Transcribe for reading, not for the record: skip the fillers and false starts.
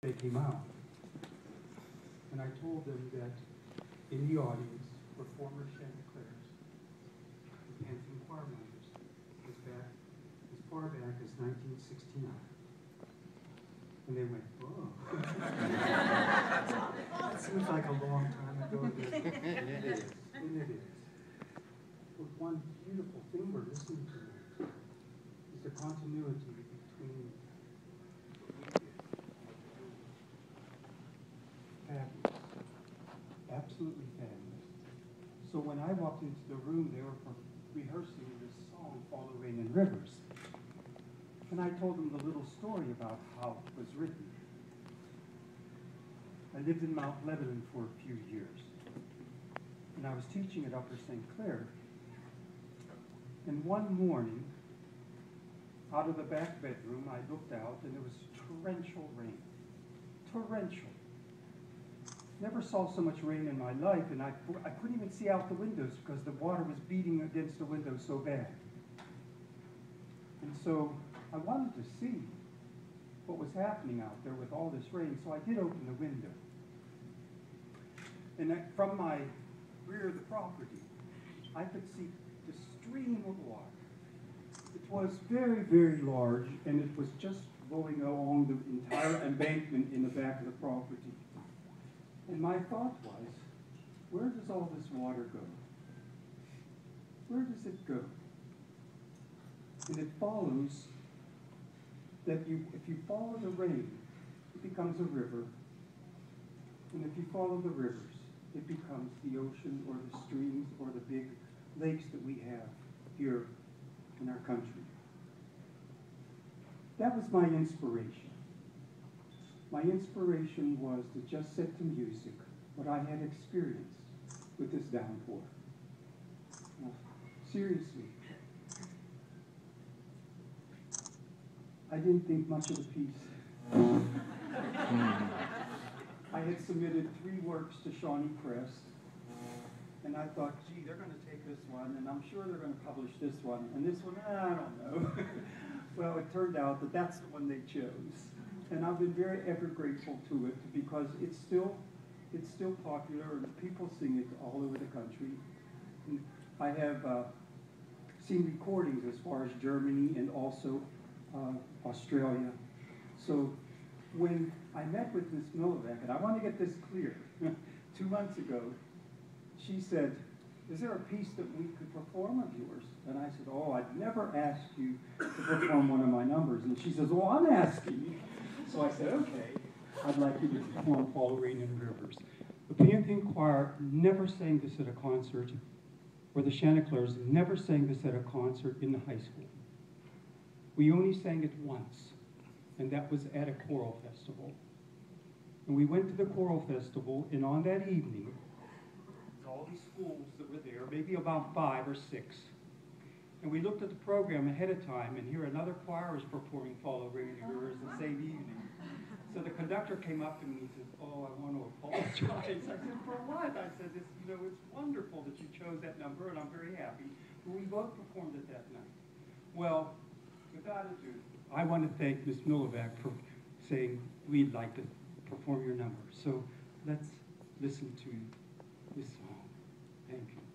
They came out, and I told them that in the audience were former Chanteclairs, the Pantheon choir members, as far back as 1969. And they went, whoa. That seems like a long time ago. And it is. And it is. But one beautiful thing we're listening to is the continuity between what we did. Fabulous. Absolutely fabulous. So when I walked into the room, they were rehearsing this song, Fall the Rain and Rivers. And I told them the little story about how it was written. I lived in Mount Lebanon for a few years. And I was teaching at Upper St. Clair. And one morning, out of the back bedroom, I looked out and there was torrential rain. Torrential. Never saw so much rain in my life, and I couldn't even see out the windows because the water was beating against the windows so bad. And so I wanted to see what was happening out there with all this rain, so I did open the window. And from my rear of the property, I could see the stream of water. It was very, very large, and it was just flowing along the entire embankment in the back of the property. And my thought was, where does all this water go? Where does it go? And it follows that if you follow the rain, it becomes a river. And if you follow the rivers, it becomes the ocean or the streams or the big lakes that we have here in our country. That was my inspiration. My inspiration was to just set to music what I had experienced with this downpour. Now, seriously, I didn't think much of the piece. I had submitted 3 works to Shawnee Press, and I thought, gee, they're going to take this one, and I'm sure they're going to publish this one, and this one, I don't know. Well, it turned out that that's the one they chose. And I've been very ever grateful to it because it's still popular and people sing it all over the country. And I have seen recordings as far as Germany and also Australia. So when I met with Ms. Milovac, and I want to get this clear, 2 months ago, she said, is there a piece that we could perform of yours? And I said, oh, I'd never asked you to perform one of my numbers. And she says, well, I'm asking you. So I said, okay, I'd like you to perform Fall the Rain and Rivers. The Pantheon Choir never sang this at a concert, or the Chanteclairs never sang this at a concert in the high school. We only sang it once, and that was at a choral festival. And we went to the choral festival, and on that evening, all these schools that were there, maybe about 5 or 6, and we looked at the program ahead of time, and here another choir was performing Fall the Rain and Rivers the same evening. So the conductor came up to me and he said, oh, I want to apologize. I said, for what? I said, it's wonderful that you chose that number, and I'm very happy. But we both performed it that night. Well, without ado, I want to thank Ms. Milovac for saying we'd like to perform your number. So let's listen to this song. Thank you.